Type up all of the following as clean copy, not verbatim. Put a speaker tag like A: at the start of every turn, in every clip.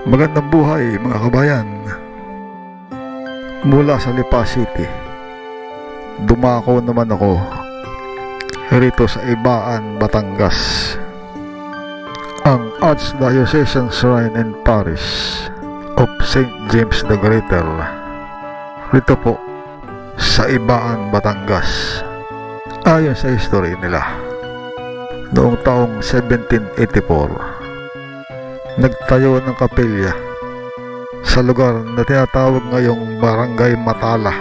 A: Magandang buhay mga kabayan. Mula sa Lipa City, dumako naman ako rito sa Ibaan, Batangas, ang Archdiocesan Shrine and Parish of St. James the Greater, rito po sa Ibaan, Batangas. Ayon sa history nila, noong taong 1784 nagtayo ng kapilya sa lugar na tinatawag ngayong Barangay Matala.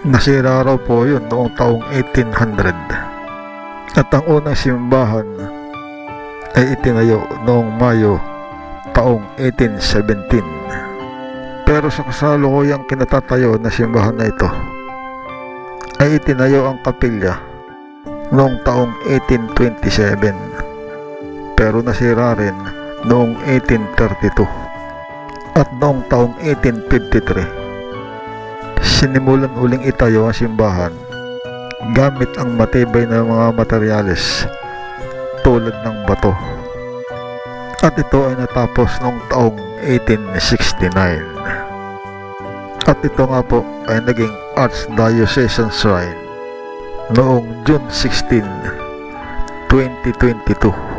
A: Nasira raw po yun noong taong 1800 at ang unang simbahan ay itinayo noong Mayo taong 1817. Pero sa kasalukuyang kinatatayo na simbahan na ito ay itinayo ang kapilya noong taong 1827, pero nasira rin noong 1832 at noong taong 1853 sinimulan uling itayo ang simbahan gamit ang matibay na mga materyales tulad ng bato, at ito ay natapos noong taong 1869 at ito nga po ay naging Archdiocesan Shrine noong June 16, 2022.